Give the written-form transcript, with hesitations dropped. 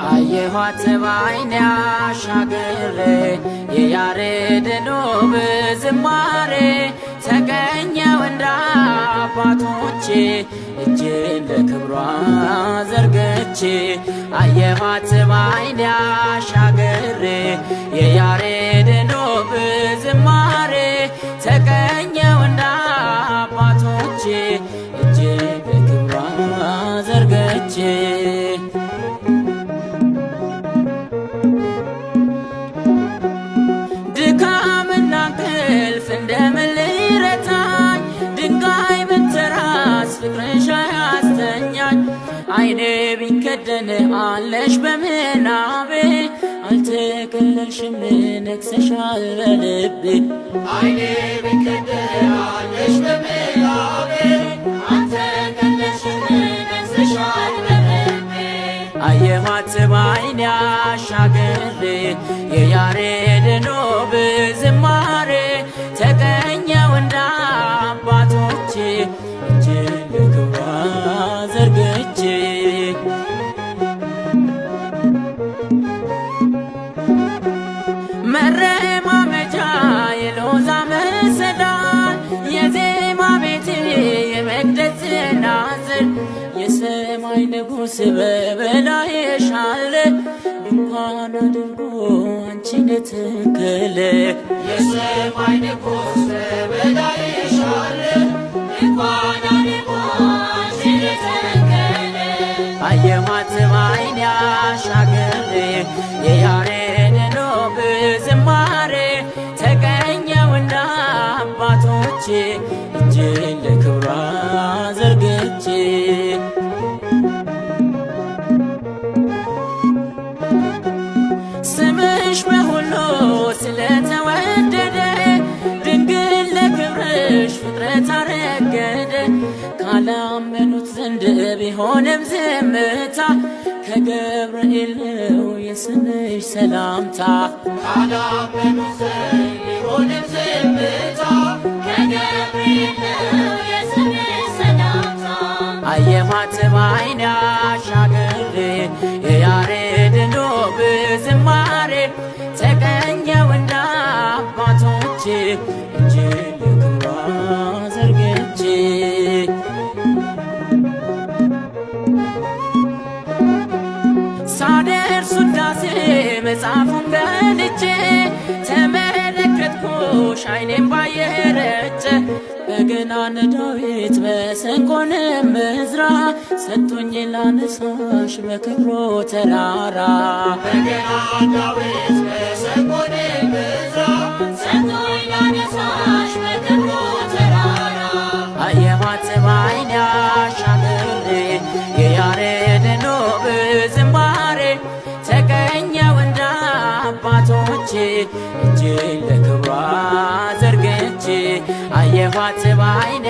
አየኋት ባይኔ አሻግሬ የያሬድን ውብ ዝማሬ ተገኘው እንደ አባቶቼ እጄን ለክብሯ ዘርግቼ አየኋት ባይኔ አሻግሬ የያሬድን ውብ ዝማሬ ተገኘው እንደ አባቶቼ እጄን ለክብሯ ዘርግቼ ድካምና እንቅልፍ እንደምን ሊረታኝ ድንጋይ ብትራስ ፍቅርሽ አያስተኛኝ አይኔ ቢከደን አለሽ በምናቤ አልተከለልሽም ነግሰሻል በልቤ አይኔ ቢከደን አለሽ በምናቤ አልተከለልሽም ነግሰሻል በልቤ አየኋት ባይኔ አሻግሬ የያሬድን ውብ ዝማሬ ተገኘው እንደ አባቶቼ እጄን ለክብሯ ዘርግቼ መረማመጃ የሎዛ መሰላል የዜማ ቤቴ የመቅደስ ናዝር የሰማይ ንጉሥ በበላይሽ አለ ድንኳን አድርጎ አንቺን ተከለ የሰማይ ንጉሥ በበላይሽ አለ ድንኳን አድርጎ አንቺን ተከለ አየኋት ባይኔ አሻግሬ የያሬድን ውብ ዝማሬ ተገኘው እንደ አባቶቼ እጄን ለክብሯ ዘርግቼ ስምሽ በሁሉ ስለተወደደ ድንግል ለክብርሽ ፍጥረት አረገደ ካላመኑት ዘንድ ቢሆንም ዝምታ ከገብርኤል ነው የስምሽ ሰላምታ ካላመኑት ዘንድ ቢሆንም ዝምታ ከገብርኤል ነው የስምሽ ሰላምታ አየኋት ባይኔ አሻግሬ የያሬድን ውብ ዝማሬ ተገኘው እንደ አባቶቼ እጄን ለክብሯ ዘርግቼ ሳደርስ ውዳሴ መጽሐፉን ገልጬ ተመለከትኩሽ አይኔም ባየረጨ በገናን ዳዊት መሰንቆንም ዕዝራ ሰጡኝ ላነሳሽ በክብሩ ተራራ በገናን ዳዊት መሰንቆንም ዕዝራ ሰጡኝ ላነሳሽ በክብሩ ተራራ አየኋት ባይኔ አሻግሬ የያሬድን ውብ ዝማሬ ተገኘው እንደ አባቶቼ እጄን ለክብሯ ዘርግቼ አየኋት ባይኔ